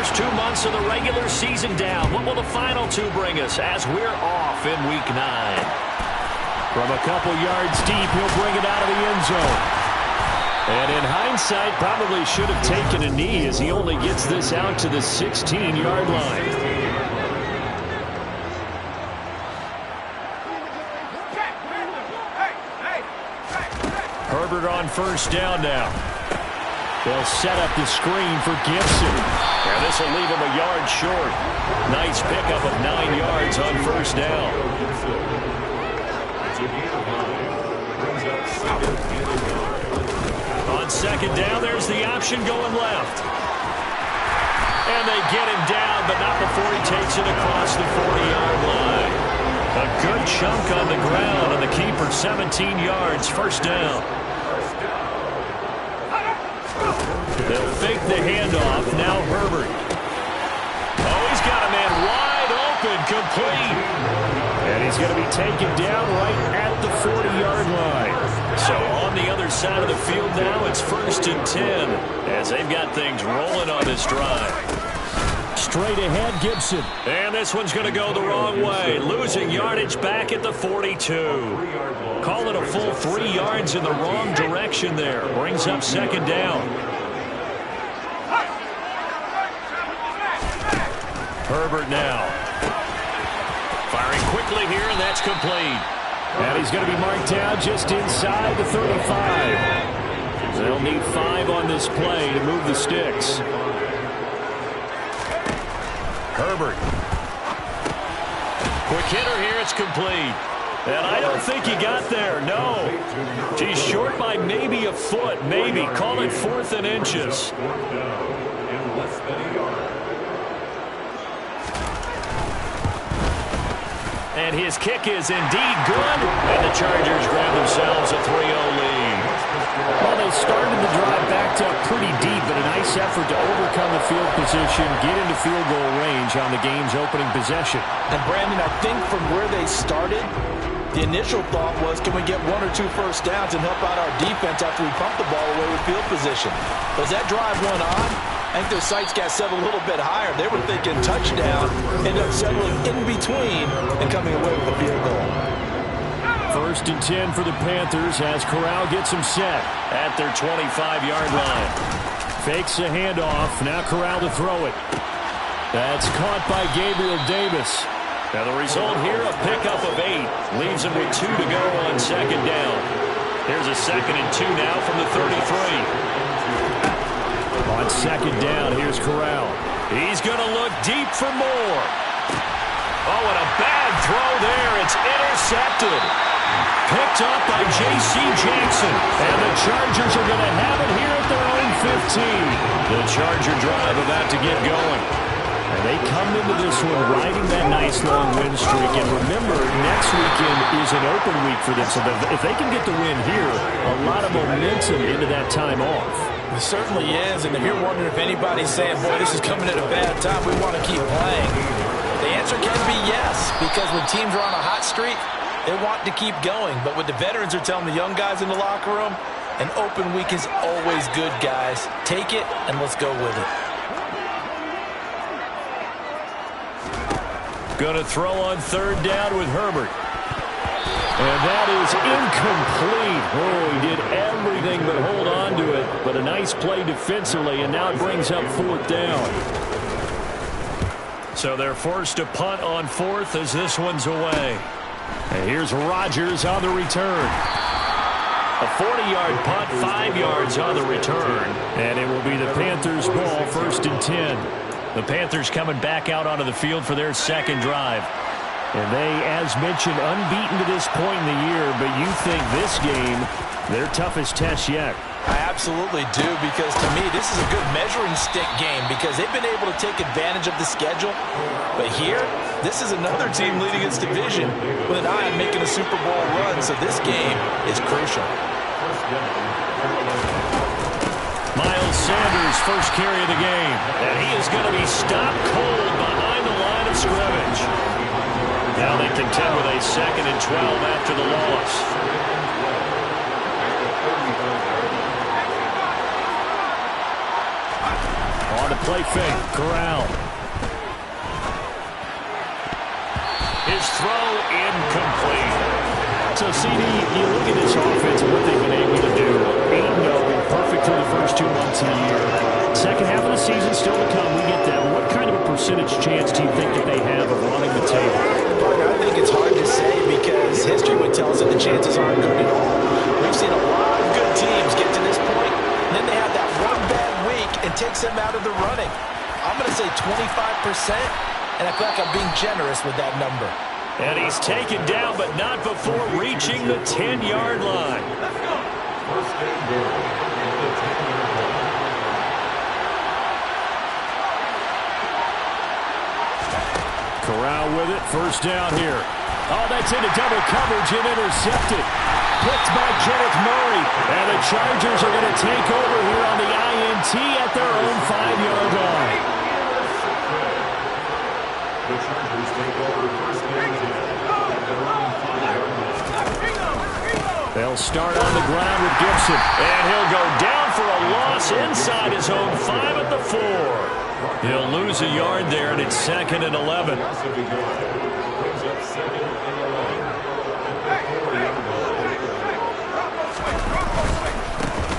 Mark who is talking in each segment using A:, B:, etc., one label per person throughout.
A: first 2 months of the regular season down. What will the final two bring us as we're off in Week 9? From a couple yards deep, he'll bring it out of the end zone. And in hindsight, probably should have taken a knee as he only gets this out to the 16-yard line. Herbert on first down now. They'll set up the screen for Gibson. And this will leave him a yard short. Nice pickup of 9 yards on first down. On second down, there's the option going left. And they get him down, but not before he takes it across the 40-yard line. A good chunk on the ground, and the keeper 17 yards, first down. They'll fake the handoff. Now Herbert. Oh, he's got a man wide open, complete. And he's going to be taken down right at the 40-yard line. So on the other side of the field now, it's 1st and 10 as they've got things rolling on this drive. Straight ahead, Gibson. And this one's going to go the wrong way. Losing yardage back at the 42. Call it a full 3 yards in the wrong direction there. Brings up second down. Herbert now. Firing quickly here, and that's complete. And he's going to be marked down just inside the 35. They'll need 5 on this play to move the sticks. Herbert. Quick hitter here, it's complete. And I don't think he got there, no. He's short by maybe a foot, maybe. Call it 4th and inches. And his kick is indeed good. And the Chargers grab themselves a 3-0 lead. Well, they started the drive backed up pretty deep, but a nice effort to overcome the field position, get into field goal range on the game's opening possession.
B: And, Brandon, I think from where they started, the initial thought was, can we get 1 or 2 first downs and help out our defense after we pump the ball away with field position? As that drive went on, I think their sights got settled a little bit higher. They were thinking touchdown, ended up settling in between and coming away with a field goal.
A: 1st and 10 for the Panthers as Corral gets them set at their 25-yard line. Fakes the handoff. Now Corral to throw it. That's caught by Gabriel Davis. Now the result here, a pickup of 8. Leaves him with 2 to go on second down. Here's a 2nd and 2 now from the 33. On second down, here's Corral. He's going to look deep for more. Oh, and a bad throw there. It's intercepted. Picked up by J.C. Jackson. And the Chargers are going to have it here at their own 15. The Charger drive about to get going. And they come into this one riding that nice long win streak. And remember, next weekend is an open week for them. So if they can get the win here, a lot of momentum into that time off.
B: It certainly is, and if you're wondering if anybody's saying, boy, this is coming at a bad time, we want to keep playing, the answer can be yes, because when teams are on a hot streak, they want to keep going. But what the veterans are telling the young guys in the locker room, an open week is always good, guys. Take it, and let's go with it.
A: Going to throw on third down with Herbert. And that is incomplete. Oh, he did everything but hold on to it. But a nice play defensively, and now it brings up 4th down. So they're forced to punt on 4th as this one's away. And here's Rodgers on the return. A 40-yard punt, 5 yards on the return. And it will be the Panthers' ball, 1st and 10. The Panthers coming back out onto the field for their second drive. And they, as mentioned, unbeaten to this point in the year, but you think this game, their toughest test yet.
B: I absolutely do, because to me, this is a good measuring stick game because they've been able to take advantage of the schedule. But here, this is another team leading its division with an eye on making a Super Bowl run, so this game is crucial.
A: Miles Sanders, first carry of the game, and he is going to be stopped cold behind the line of scrimmage. Now they contend with a 2nd and 12 after the loss. On to the play fake. Corral. His throw incomplete. So, CD, you look at this offense and what they've been able to do. 8-0, perfect through the first 2 months of the year. Second half of the season still to come. We get that. But what kind of a percentage chance do you think that they have of running the table?
B: I think it's hard to say because history would tell us that the chances aren't good at all. We've seen a lot of good teams get to this point, and then they have that one bad week and takes them out of the running. I'm going to say 25%, and I feel like I'm being generous with that number.
A: And he's taken down, but not before reaching the 10-yard line.
C: Let's go. First and goal at the 10-yard line.
A: Corral with it, first down here. Oh, that's into double coverage and intercepted. Picked by Kenneth Murray. And the Chargers are going to take over here on the INT at their own 5-yard line.
C: The Chargers take over first and 10 at their own 5-yard line.
A: They'll start on the ground with Gibson. And he'll go down for a loss inside his own 5 at the 4. He'll lose a yard there, and it's 2nd and 11.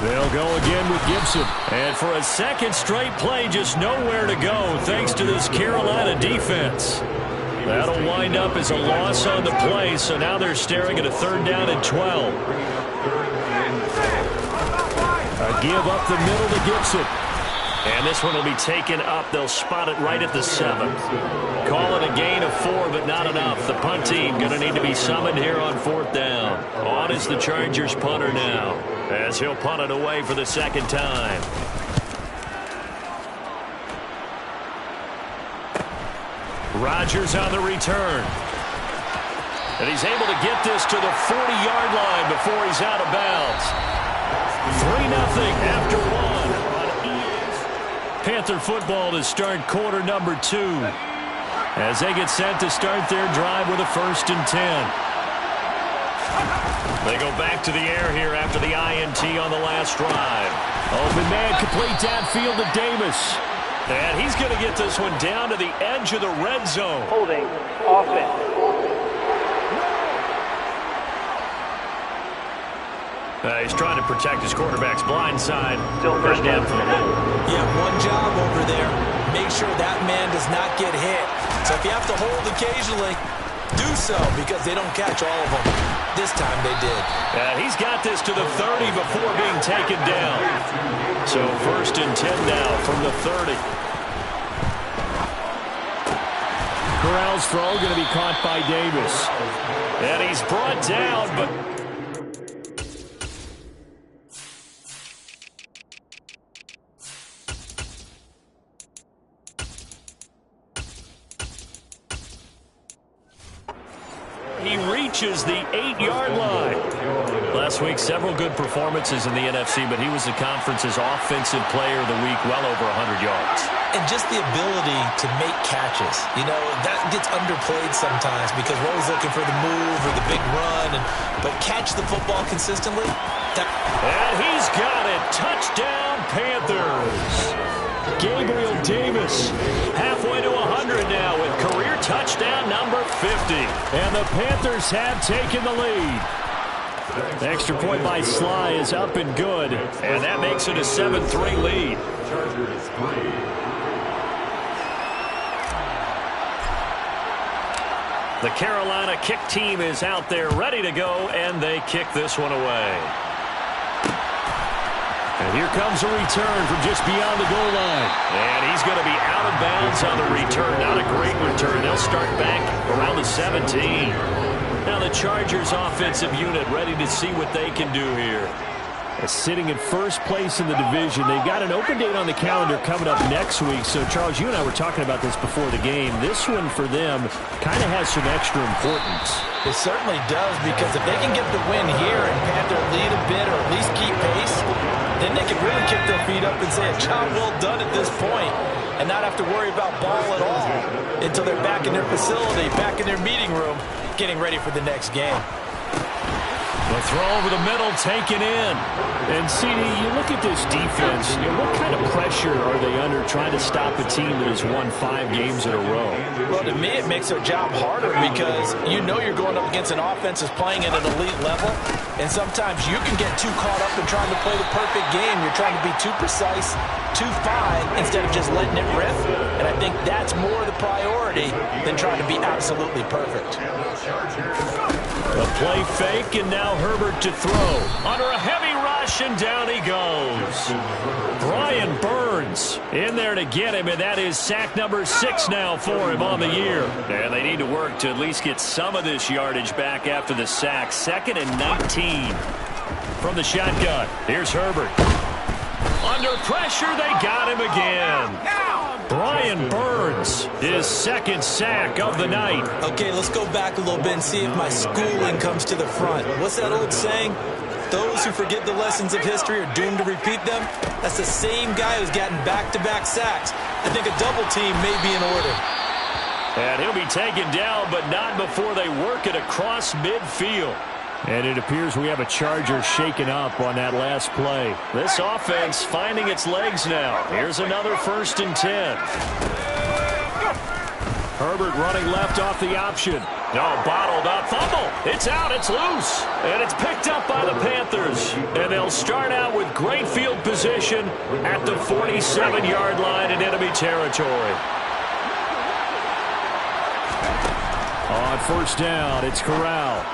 A: They'll go again with Gibson. And for a second straight play, just nowhere to go thanks to this Carolina defense. That'll wind up as a loss on the play, so now they're staring at a 3rd down and 12. A give up the middle to Gibson. And this one will be taken up. They'll spot it right at the 7. Call it a gain of 4, but not enough. The punt team going to need to be summoned here on 4th down. On is the Chargers punter now, as he'll punt it away for the 2nd time. Rodgers on the return. And he's able to get this to the 40-yard line before he's out of bounds. 3-0 after 1. Panther football to start quarter number 2 as they get set to start their drive with a 1st and 10. They go back to the air here after the INT on the last drive. Open man complete downfield to Davis. And he's going to get this one down to the edge of the red zone.
D: Holding offense.
A: He's trying to protect his quarterback's blind side.
D: Still first down from the middle.
B: Yeah, one job over there. Make sure that man does not get hit. So if you have to hold occasionally, do so because they don't catch all of them. This time they did.
A: And he's got this to the 30 before being taken down. So 1st and 10 now from the 30. Corral's throw going to be caught by Davis. And he's brought down, but he reaches the 8-yard line. Last week, several good performances in the NFC, but he was the conference's offensive player of the week, well over 100 yards.
B: And just the ability to make catches. You know, that gets underplayed sometimes because we're always looking for the move or the big run. But catch the football consistently.
A: And he's got it. Touchdown, Panthers. Gabriel Davis halfway to 100 now with career touchdown number 50. And the Panthers have taken the lead. The extra point by Sly is up and good. And that makes it a 7-3 lead.
C: Chargers 3.
A: The Carolina kick team is out there ready to go, and they kick this one away. And here comes a return from just beyond the goal line. And he's going to be out of bounds on the return. Not a great return. They'll start back around the 17. Now the Chargers offensive unit ready to see what they can do here. Sitting in first place in the division. They've got an open date on the calendar coming up next week. So, Charles, you and I were talking about this before the game. This one for them kind of has some extra importance.
B: It certainly does, because if they can get the win here and pad their lead a bit or at least keep pace, then they can really kick their feet up and say a job well done at this point and not have to worry about ball at all until they're back in their facility, back in their meeting room, getting ready for the next game.
A: The throw over the middle taken in. And, CD, you look at this defense, what kind of pressure are they under trying to stop a team that has won 5 games in a row?
B: Well, to me, it makes their job harder because you know you're going up against an offense that's playing at an elite level, and sometimes you can get too caught up in trying to play the perfect game. You're trying to be too precise, too fine, instead of just letting it rip. And I think that's more the priority than trying to be absolutely perfect.
A: A play fake, and now Herbert to throw. Under a heavy rush, and down he goes. Brian Burns in there to get him, and that is sack number 6 now for him on the year. And they need to work to at least get some of this yardage back after the sack. 2nd and 19 from the shotgun. Here's Herbert. Under pressure, they got him again. Brian Burns, his 2nd sack of the night.
B: Okay, let's go back a little bit and see if my schooling comes to the front. What's that old saying? Those who forget the lessons of history are doomed to repeat them. That's the same guy who's gotten back-to-back sacks. I think a double team may be in order.
A: And he'll be taken down, but not before they work it across midfield. And it appears we have a Charger shaken up on that last play. This offense finding its legs now. Here's another 1st and 10. Herbert running left off the option. No, bottled up. Fumble. It's out. It's loose. And it's picked up by the Panthers. And they'll start out with great field position at the 47-yard line in enemy territory. On 1st down, it's Corral.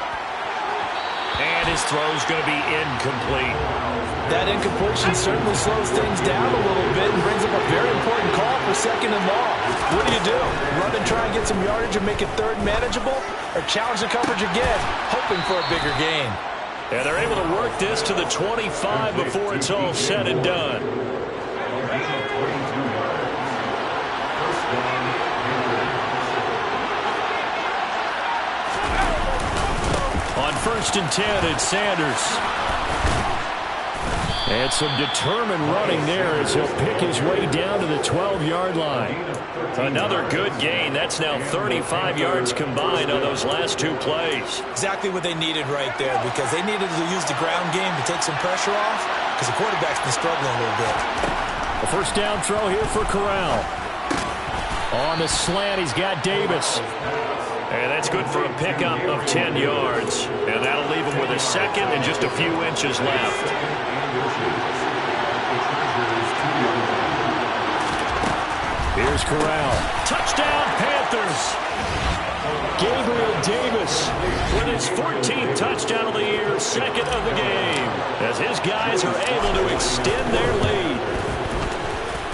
A: And his throw's going to be incomplete.
B: That incompletion certainly slows things down a little bit and brings up a very important call for 2nd and long. What do? Run and try and get some yardage and make it 3rd manageable? Or challenge the coverage again, hoping for a bigger gain?
A: And they're able to work this to the 25 before it's all said and done. On 1st and 10, it's Sanders. And some determined running there as he'll pick his way down to the 12-yard line. Another good gain. That's now 35 yards combined on those last 2 plays.
B: Exactly what they needed right there, because they needed to use the ground game to take some pressure off, because the quarterback's been struggling a little bit.
A: A 1st down throw here for Corral. On the slant, he's got Davis. And that's good for a pickup of 10 yards. And that'll leave him with a 2nd and just a few inches left. Here's Corral. Touchdown, Panthers. Gabriel Davis with his 14th touchdown of the year, 2nd of the game, as his guys are able to extend their lead.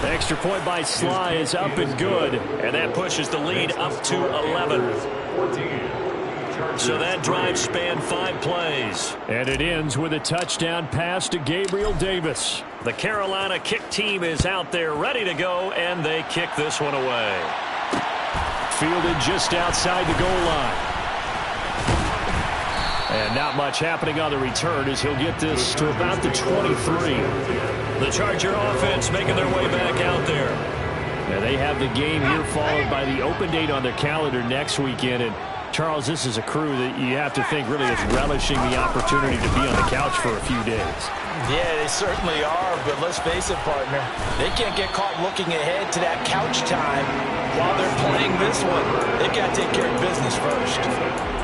A: The extra point by Sly is up and good, and that pushes the lead up to 11. So that drive spanned 5 plays, and it ends with a touchdown pass to Gabriel Davis. The Carolina kick team is out there ready to go, and they kick this one away. Fielded just outside the goal line. And not much happening on the return as he'll get this to about the 23. The Charger offense making their way back out there. And they have the game here followed by the open date on their calendar next weekend. And Charles, this is a crew that you have to think really is relishing the opportunity to be on the couch for a few days.
B: Yeah, they certainly are, but let's face it, partner. They can't get caught looking ahead to that couch time while they're playing this one. They've got to take care of business first.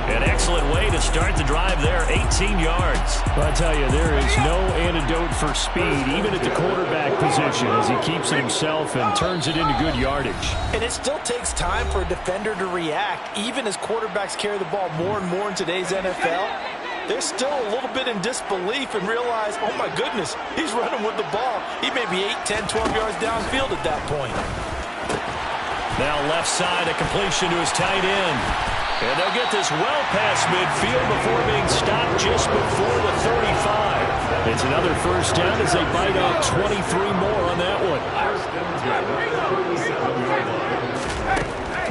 A: An excellent way to start the drive there, 18 yards. Well, I tell you, there is no antidote for speed, even at the quarterback position, as he keeps it himself and turns it into good yardage.
B: And it still takes time for a defender to react, even as quarterbacks carry the ball more and more in today's NFL. They're still a little bit in disbelief and realize, oh my goodness, he's running with the ball. He may be 8, 10, 12 yards downfield at that point.
A: Now left side, a completion to his tight end. And they'll get this well past midfield before being stopped just before the 35. It's another 1st down as they bite off 23 more on that one.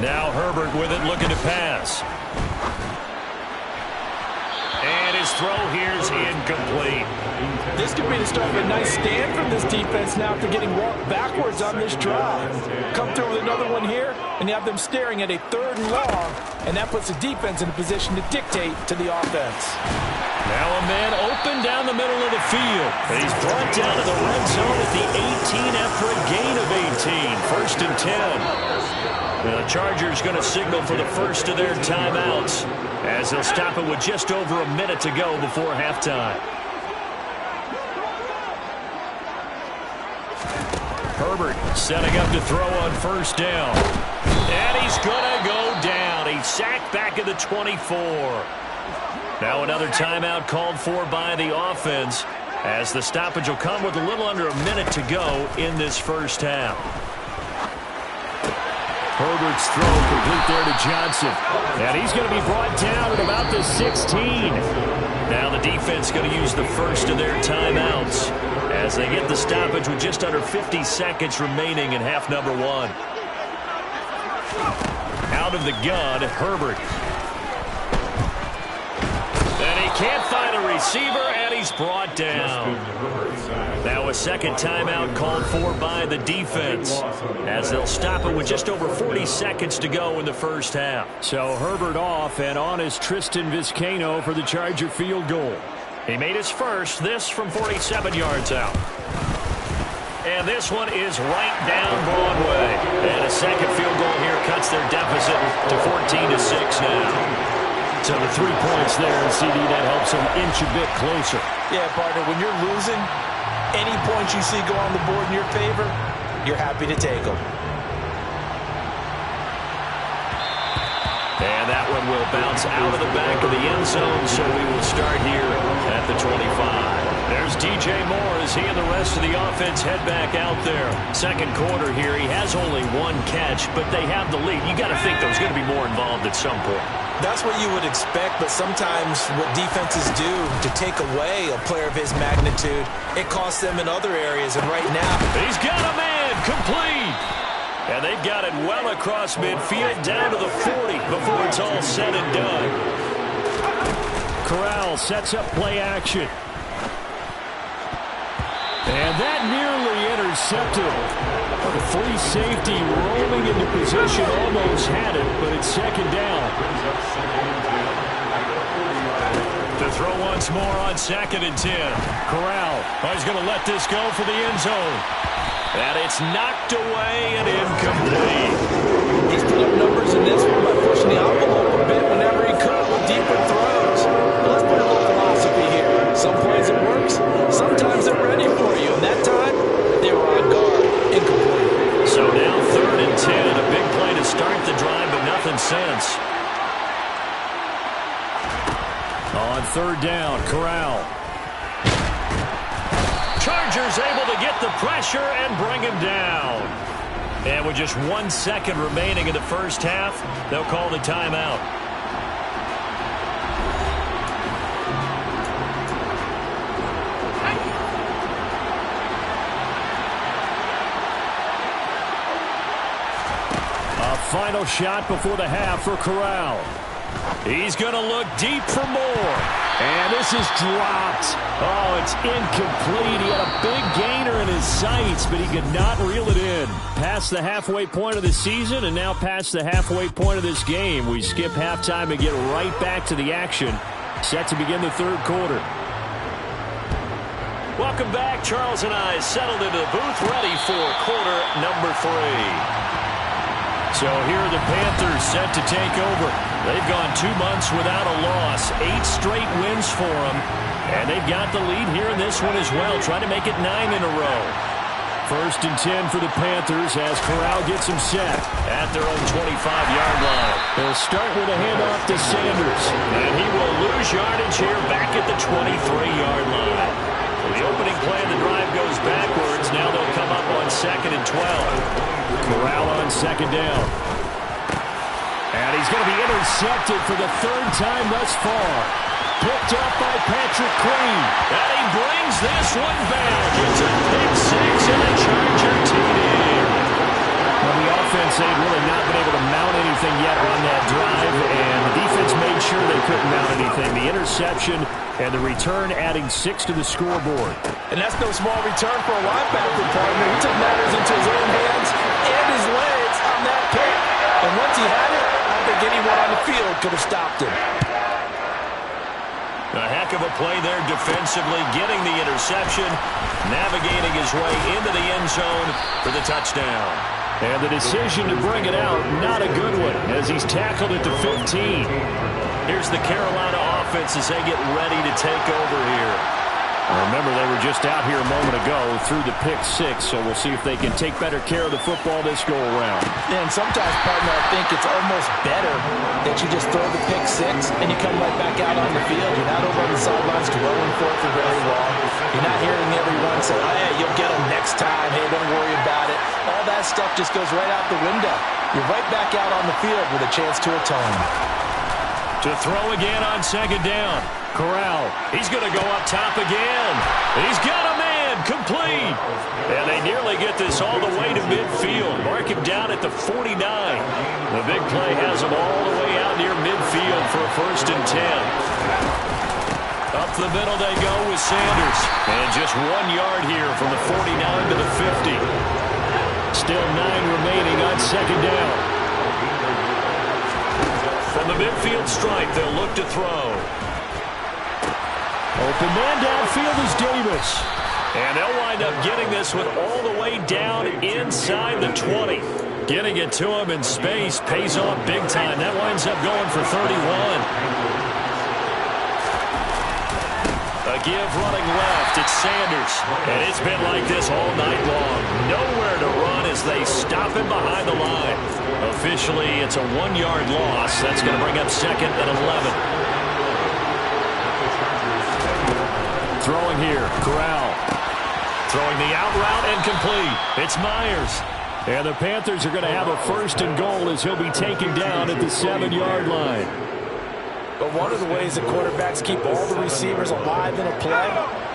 A: Now Herbert with it, looking to pass. And his throw here's incomplete.
B: This could be the start of a nice stand from this defense now after getting walked backwards on this drive. Come through with another one here, and you have them staring at a 3rd and long, and that puts the defense in a position to dictate to the offense.
A: Now a man open down the middle of the field. And he's brought down to the red zone at the 18 after a gain of 18. First and 10. The Chargers going to signal for the first of their timeouts as they'll stop it with just over a minute to go before halftime. Herbert setting up to throw on first down. And he's going to go down. He's sacked back at the 24. Now another timeout called for by the offense as the stoppage will come with a little under a minute to go in this first half. Herbert's throw complete there to Johnson. And he's going to be brought down at about the 16. Now the defense going to use the first of their timeouts as they get the stoppage with just under 50 seconds remaining in half number one. Out of the gun, Herbert. And he can't find a receiver, and he's brought down. Now a second timeout called for by the defense as they'll stop it with just over 40 seconds to go in the first half. So Herbert off, and on is Tristan Vizcaino for the Charger field goal. He made his first, this from 47 yards out. And this one is right down Broadway. And a second field goal here cuts their deficit to 14-6 now. So the 3 points there, and CD, that helps them inch a bit closer.
B: Yeah, partner, when you're losing, any points you see go on the board in your favor, you're happy to take them.
A: And that one will bounce out of the back of the end zone, so we will start here at the 25. There's DJ Moore as he and the rest of the offense head back out there. Second quarter here, he has only one catch, but they have the lead. You got to think there's going to be more involved at some point.
B: That's what you would expect, but sometimes what defenses do to take away a player of his magnitude, it costs them in other areas, and right now...
A: He's got a man complete! And they've got it well across midfield down to the 40 before it's all said and done. Corral sets up play action. And that nearly intercepted. The free safety rolling into position, almost had it, but it's second down. To throw once more on 2nd and 10. Corral, he's going to let this go for the end zone. And it's knocked away and incomplete.
B: He's put up numbers in this one by pushing the envelope a bit whenever he could with deeper throws. But let's put a little philosophy here. Some plays it works, sometimes they're ready for you. And that time, they were on guard. Incomplete.
A: So now 3rd and 10, a big play to start the drive, but nothing since. On 3rd down, Corral. Chargers able to get the pressure and bring him down. And with just 1 second remaining in the first half, they'll call the timeout. A final shot before the half for Corral. He's going to look deep for more. And this is dropped. Oh, it's incomplete. He had a big gainer in his sights, but he could not reel it in. Past the halfway point of the season and now past the halfway point of this game. We skip halftime and get right back to the action. Set to begin the 3rd quarter. Welcome back. Charles and I settled into the booth ready for quarter number 3. So here are the Panthers set to take over. They've gone 2 months without a loss. 8 straight wins for them. And they've got the lead here in this one as well, trying to make it 9 in a row. 1st and 10 for the Panthers as Corral gets them set at their own 25-yard line. They'll start with a handoff to Sanders. And he will lose yardage here back at the 23-yard line. The opening play of the drive goes backwards. Now they'll come up on 2nd and 12. Corral on 2nd down. And he's going to be intercepted for the 3rd time thus far. Picked up by Patrick Queen. And he brings this one back. It's a pick 6 and a Charger TD. Well, the offense, they've really not been able to mount anything yet on that drive, and the defense made sure they couldn't mount anything. The interception and the return adding 6 to the scoreboard.
B: And that's no small return for a linebacker partner. He took matters into his own hands and his legs on that pick. And once he had it, I don't think anyone on the field could have stopped him.
A: A heck of a play there defensively, getting the interception, navigating his way into the end zone for the touchdown. And the decision to bring it out, not a good one, as he's tackled at the 15. Here's the Carolina offense as they get ready to take over here. Remember, they were just out here a moment ago through the pick six, so we'll see if they can take better care of the football this go-around.
B: Yeah, and sometimes, partner, I think it's almost better that you just throw the pick six and you come right back out on the field. You're not over on the sidelines dwelling for it for very long. You're not hearing everyone say, oh, yeah, you'll get them next time. Hey, don't worry about it. All that stuff just goes right out the window. You're right back out on the field with a chance to atone.
A: To throw again on second down. Corral, he's going to go up top again. He's got a man, complete. And they nearly get this all the way to midfield. Mark him down at the 49. The big play has him all the way out near midfield for a 1st and 10. Up the middle they go with Sanders. And just 1 yard here from the 49 to the 50. Still 9 remaining on second down. From the midfield stripe, they'll look to throw. Open man downfield is Davis. And they'll wind up getting this one all the way down inside the 20. Getting it to him in space pays off big time. That winds up going for 31. A give running left. It's Sanders. And it's been like this all night long. Nowhere to run as they stop him behind the line. Officially, it's a 1 yard loss. That's going to bring up 2nd and 11. Throwing here, Corral. Throwing the out route and complete. It's Myers. And the Panthers are going to have a 1st and goal as he'll be taken down at the 7-yard line.
B: But one of the ways that quarterbacks keep all the receivers alive in a play,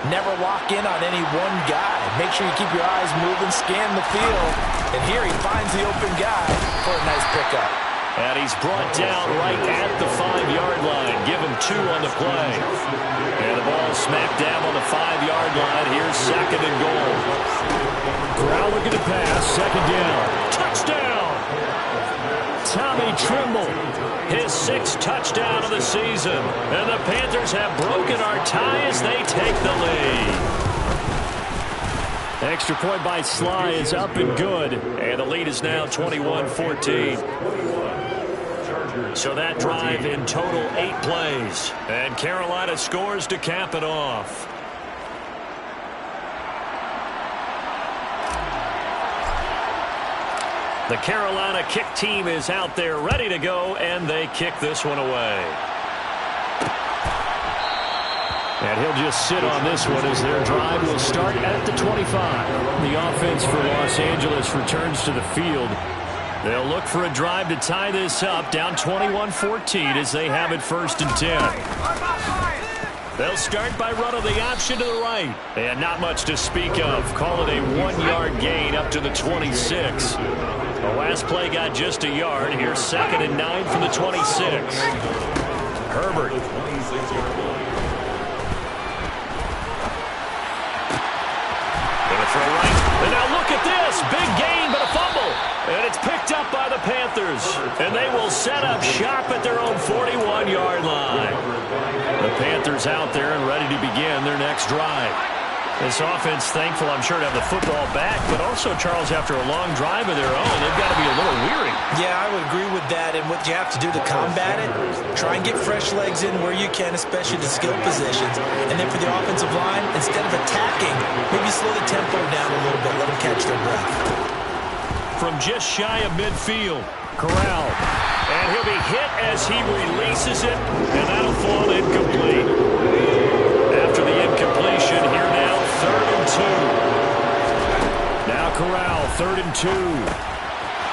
B: never lock in on any one guy. Make sure you keep your eyes moving, scan the field. And here he finds the open guy for a nice pickup.
A: And he's brought down right at the 5-yard line. Give him 2 on the play. And the ball smacked down on the 5-yard line. Here's 2nd and goal. Corral looking to pass. 2nd down. Touchdown! Tommy Tremble. His 6th touchdown of the season. And the Panthers have broken our tie as they take the lead. Extra point by Sly is up and good. And the lead is now 21-14. So that drive in total 8 plays. And Carolina scores to cap it off. The Carolina kick team is out there ready to go, and they kick this one away. And he'll just sit on this one as their drive will start at the 25. The offense for Los Angeles returns to the field. They'll look for a drive to tie this up, down 21-14 as they have it 1st and 10. They'll start by running the option to the right. And not much to speak of. Call it a 1-yard gain up to the 26. The last play got just a yard. Here's 2nd and 9 from the 26. Herbert. Gonna throw right. And now look at this. Big gain, but a fumble. And it's picked up by the Panthers. And they will set up shop at their own 41-yard line. The Panthers out there and ready to begin their next drive. This offense thankful, I'm sure, to have the football back, but also, Charles, after a long drive of their own, they've got to be a little weary.
B: Yeah, I would agree with that, and what you have to do to combat it, try and get fresh legs in where you can, especially the skill positions, and then for the offensive line, instead of attacking, maybe slow the tempo down a little bit, let them catch their breath. From just shy of midfield, Corral, and he'll be hit as he releases it, and that'll fall incomplete. After the incompletion, here now, 3rd and 2. Now Corral, 3rd and 2.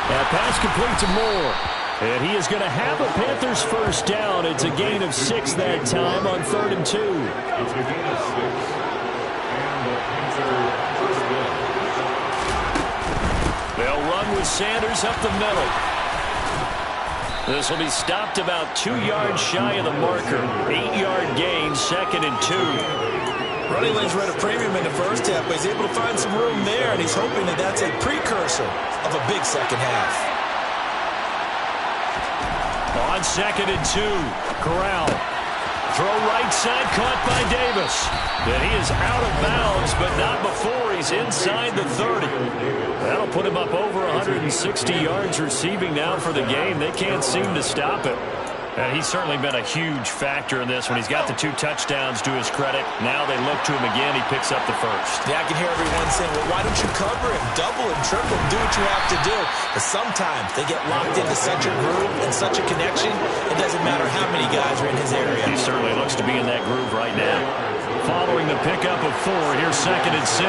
B: That pass complete to Moore. And he is going to have a Panthers 1st down. It's a gain of 6 that time on 3rd and 2.
C: It's a gain of 6. And the Panther first down.
A: They'll run with Sanders up the middle. This will be stopped about 2 yards shy of the marker. 8-yard gain, 2nd and 2.
B: Running lanes were at a premium in the first half, but he's able to find some room there, and he's hoping that that's a precursor of a big second half.
A: On 2nd and 2, Corral throw right side, caught by Davis. And he is out of bounds, but not before he's inside the 30. That'll put him up over 160 yards receiving now for the game. They can't seem to stop it. And he's certainly been a huge factor in this when he's got the 2 touchdowns to his credit. Now they look to him again. He picks up the first.
B: Yeah, I can hear everyone saying, well, why don't you cover him? Double him, triple him, do what you have to do. But sometimes they get locked into such a groove and such a connection, it doesn't matter how many guys are in his area.
A: He certainly looks to be in that groove right now. Following the pickup of 4, here's 2nd and 6.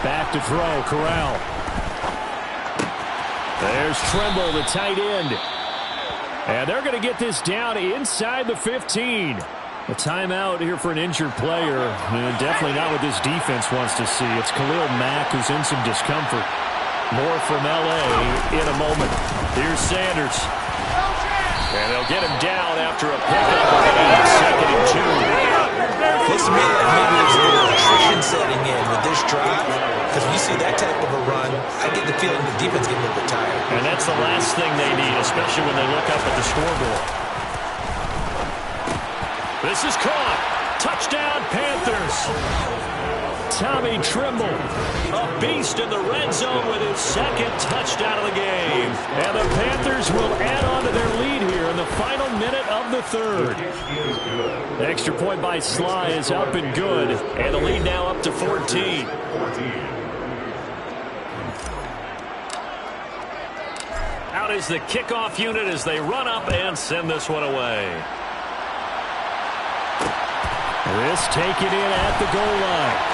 A: Back to throw, Corral. There's Trimble, the tight end. And they're going to get this down inside the 15. A timeout here for an injured player. And definitely not what this defense wants to see. It's Khalil Mack who's in some discomfort. More from L.A. in a moment. Here's Sanders. And they'll get him down after a pickup of 8, 2nd and 2.
B: Looks to me like maybe there's a little attrition setting in with this drive. Because when you see that type of a run, I get the feeling the defense getting a little bit tired.
A: And that's the last thing they need, especially when they look up at the scoreboard. This is caught. Touchdown, Panthers. Tommy Trimble, a beast in the red zone with his 2nd touchdown of the game. And the Panthers will add on to their lead here in the final minute of the 3rd. The extra point by Sly is up and good. And the lead now up to 14. Out is the kickoff unit as they run up and send this one away. This taken in at the goal line.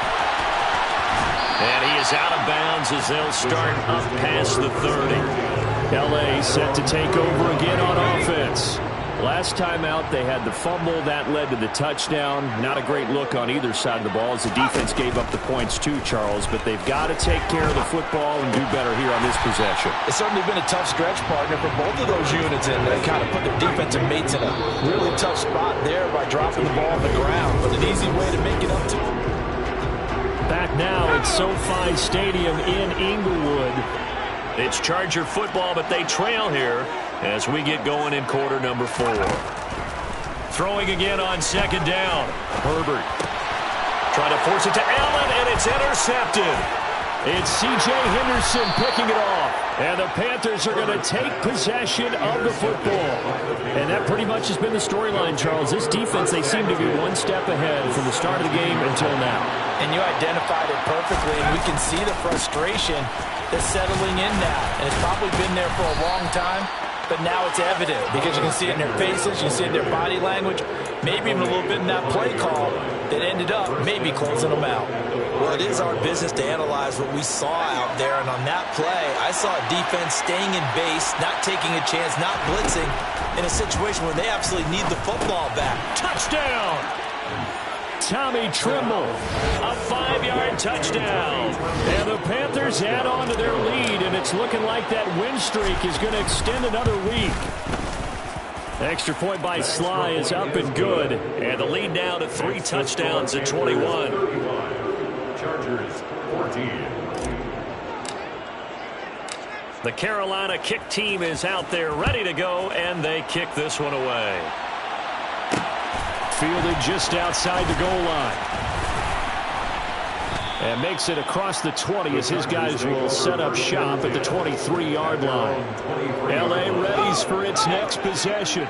A: And he is out of bounds as they'll start up past the 30. L.A. set to take over again on offense. Last time out, they had the fumble. That led to the touchdown. Not a great look on either side of the ball as the defense gave up the points too, Charles. But they've got to take care of the football and do better here on this possession.
B: It's certainly been a tough stretch, partner, for both of those units. And they kind of put their defensive mates in a really tough spot there by dropping the ball on the ground. But an easy way to make it up to them.
A: Back now at SoFi Stadium in Inglewood. It's Charger football, but they trail here as we get going in quarter number 4. Throwing again on 2nd down. Herbert trying to force it to Allen, and it's intercepted. It's C.J. Henderson picking it off. And the Panthers are going to take possession of the football. And that pretty much has been the storyline, Charles. This defense, they seem to be one step ahead from the start of the game until now.
B: And you identified it perfectly, and we can see the frustration that's settling in now. And it's probably been there for a long time, but now it's evident because you can see it in their faces, you can see it in their body language, maybe even a little bit in that play call that ended up maybe closing them out. Well, it is our business to analyze what we saw out there, and on that play, I saw a defense staying in base, not taking a chance, not blitzing, in a situation where they absolutely need the football back.
A: Touchdown! Tommy Trimble, a 5-yard touchdown. And the Panthers add on to their lead, and it's looking like that win streak is going to extend another week. Extra point by Sly is up and good. And the lead now to 3 touchdowns at 21.
C: Chargers 14.
A: The Carolina kick team is out there ready to go, and they kick this one away. Fielded just outside the goal line. And makes it across the 20 as his guys will set up shop at the 23-yard line. L.A. readies for its next possession.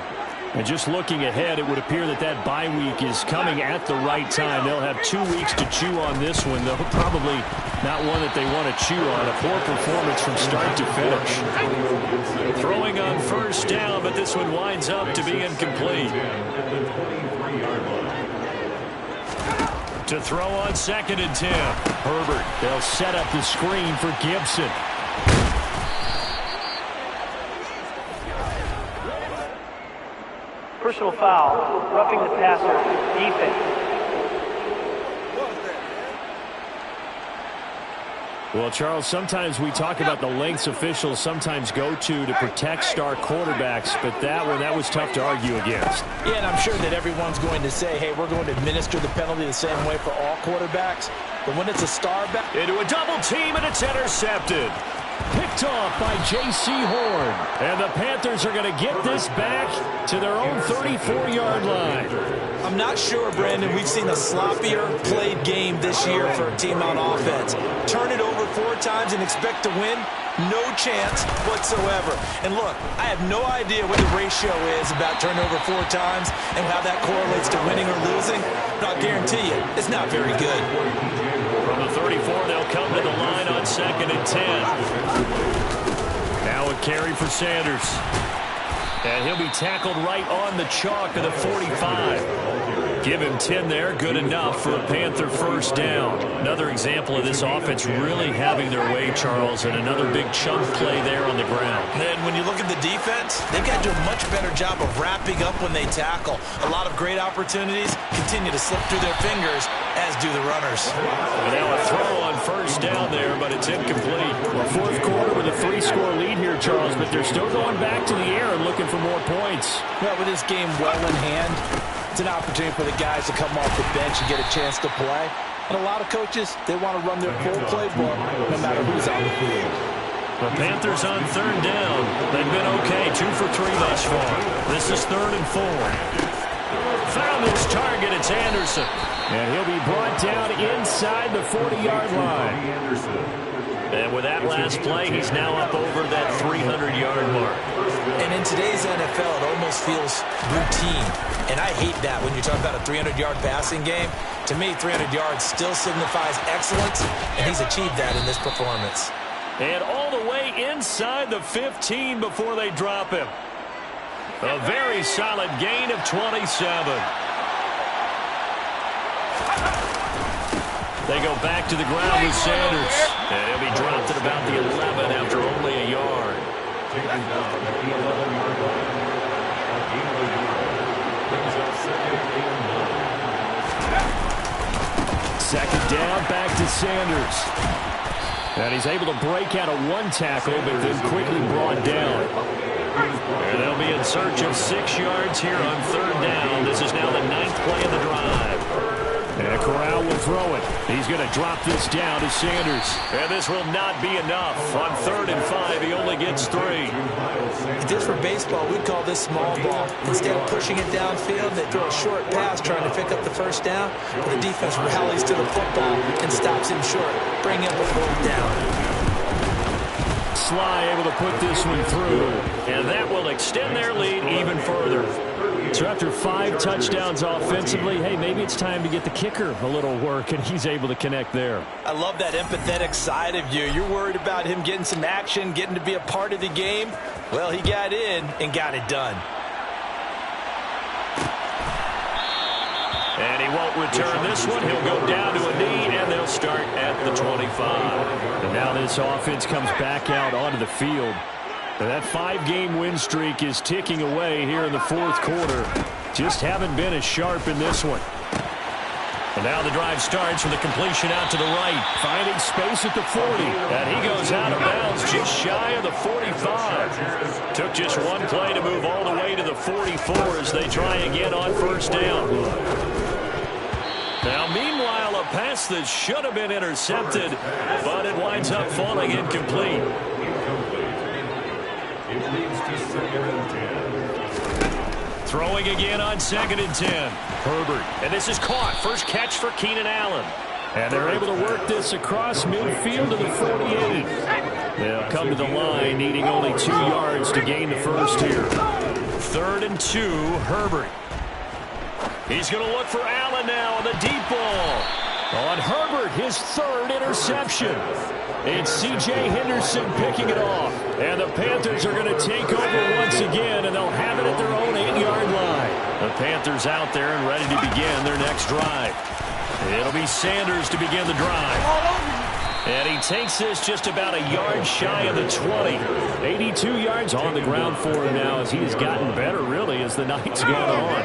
A: And just looking ahead, it would appear that that bye week is coming at the right time. They'll have 2 weeks to chew on this one, though probably not one that they want to chew on. A poor performance from start to finish. Throwing on 1st down, but this one winds up to be incomplete. To throw on 2nd and 10. Herbert, they'll set up the screen for Gibson.
D: Personal foul, roughing the passer, defense.
A: Well, Charles, sometimes we talk about the lengths officials sometimes go to protect star quarterbacks, but that was tough to argue against.
B: Yeah, and I'm sure that everyone's going to say, hey, we're going to administer the penalty the same way for all quarterbacks. But when it's a star back...
A: Into a double team, and it's intercepted. Picked Picked off by J.C. Horn. And the Panthers are going to get this back to their own 34-yard line.
B: I'm not sure, Brandon, we've seen a sloppier played game this year for a team on offense. Turn it over 4 times and expect to win? No chance whatsoever. And look, I have no idea what the ratio is about turnover 4 times and how that correlates to winning or losing, but I'll guarantee you, it's not very good.
A: From the 34, they'll come to the line on 2nd and 10. Now a carry for Sanders. And he'll be tackled right on the chalk of the 45. Give him 10 there. Good enough for a Panther first down. Another example of this offense really having their way, Charles, and another big chunk play there on the ground.
B: And when you look at the defense, they've got to do a much better job of wrapping up when they tackle. A lot of great opportunities continue to slip through their fingers, as do the runners.
A: And now a throw on first down there, but it's incomplete. Well, fourth quarter with a 3-score lead here, Charles, but they're still going back to the air and looking for more points.
B: Well, with this game well in hand, it's an opportunity for the guys to come off the bench and get a chance to play. And a lot of coaches, they want to run their full playbook no matter who's on the field.
A: The Panthers on 3rd down. They've been okay, 2 for 3 thus far. This is 3rd and 4. Found his target, it's Anderson. And he'll be brought down inside the 40-yard line. And with that last play, he's now up over that 300-yard mark.
B: And in today's NFL, it almost feels routine. And I hate that when you talk about a 300-yard passing game. To me, 300 yards still signifies excellence, and he's achieved that in this performance.
A: And all the way inside the 15 before they drop him. A very solid gain of 27. They go back to the ground with Sanders. And he'll be dropped at about the 11 after only a yard. Second down, back to Sanders. And he's able to break out of 1 tackle, but then quickly brought down. And they'll be in search of 6 yards here on 3rd down. This is now the 9th play of the drive. And Corral will throw it. He's going to drop this down to Sanders. And this will not be enough. On 3rd and 5, he only gets 3.
B: Just for baseball, we call this small ball. Instead of pushing it downfield, they throw a short pass trying to pick up the first down. But the defense rallies to the football and stops him short, bringing up a 4th down.
A: Sly able to put this one through, and that will extend their lead even further. So after 5 touchdowns offensively, hey, maybe it's time to get the kicker a little work, and he's able to connect there.
B: I love that empathetic side of you. You're worried about him getting some action, getting to be a part of the game. Well, he got in and got it done.
A: And he won't return this one. He'll go down to a knee, and they'll start at the 25. And now this offense comes back out onto the field. And that 5-game win streak is ticking away here in the 4th quarter. Just haven't been as sharp in this one. And now the drive starts with a completion out to the right, finding space at the 40. And he goes out of bounds just shy of the 45. Took just 1 play to move all the way to the 44 as they try again on 1st down. Now, meanwhile, a pass that should have been intercepted, but it winds up falling incomplete.
C: It leads to 2nd and 10.
A: Throwing again on 2nd and 10. Herbert. And this is caught. First catch for Keenan Allen. And they're able to work this across midfield to the 48. They'll come to the line needing only 2 yards to gain the first here. 3rd and 2, Herbert. He's going to look for Allen now on the deep ball. On Herbert, his 3rd interception. It's C.J. Henderson picking it off. And the Panthers are going to take over once again, and they'll have it at their own 8-yard line. The Panthers out there and ready to begin their next drive. It'll be Sanders to begin the drive. And he takes this just about a yard shy of the 20. 82 yards on the ground for him now as he has gotten better, really, as the night's gone on.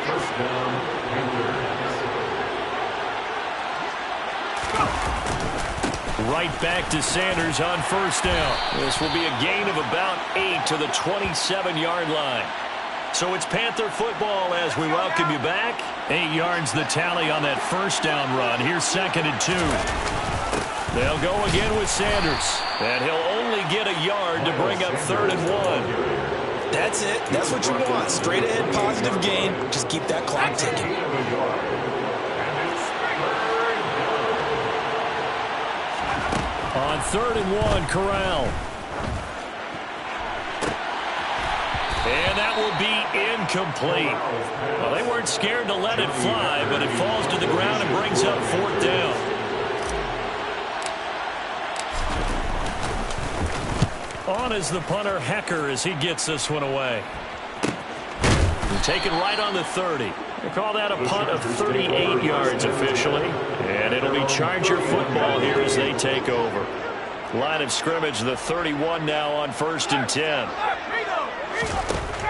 C: First down, Panthers.
A: Right back to Sanders on 1st down. This will be a gain of about 8 to the 27-yard line. So it's Panther football as we welcome you back. 8 yards the tally on that 1st down run. Here's 2nd and 2. They'll go again with Sanders, and he'll only get a yard to bring up 3rd and 1.
B: That's it. That's what you want. Straight ahead, positive gain. Just keep that clock ticking.
A: On 3rd and 1, Corral. And that will be incomplete. Well, they weren't scared to let it fly, but it falls to the ground and brings up 4th down. On is the punter, Hecker, as he gets this one away. Taken right on the 30. They call that a punt of 38 yards officially. And it'll be Charger football here as they take over. Line of scrimmage, the 31 now on 1st and 10.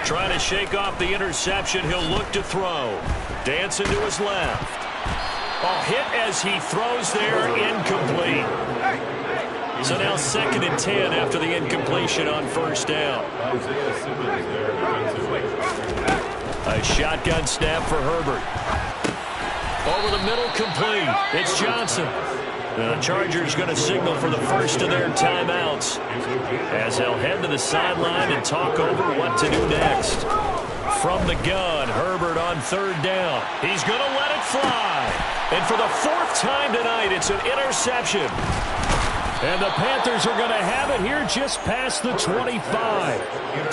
A: Trying to shake off the interception. He'll look to throw. Dancing to his left. A hit as he throws there, incomplete. So now 2nd and 10 after the incompletion on 1st down. A shotgun snap for Herbert. Over the middle, complete. It's Johnson. The Chargers going to signal for the first of their timeouts as they'll head to the sideline and talk over what to do next. From the gun, Herbert on 3rd down. He's going to let it fly. And for the 4th time tonight, it's an interception. And the Panthers are going to have it here just past the 25.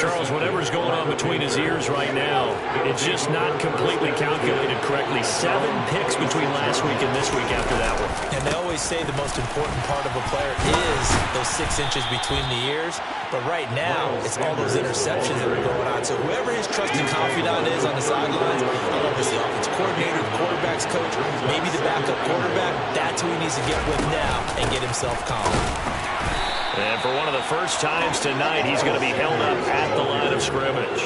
A: Charles, whatever's going on between his ears right now, it's just not completely calculated correctly. 7 picks between last week and this week after that one.
B: And they always say the most important part of a player is those 6 inches between the ears. But right now, it's all those interceptions that are going on. So whoever his trusted confidant is on the sidelines, I don't know if it's the offensive coordinator, the quarterback's coach, maybe the backup quarterback, that's who he needs to get with now and get himself calm.
A: And for one of the first times tonight, he's going to be held up at the line of scrimmage.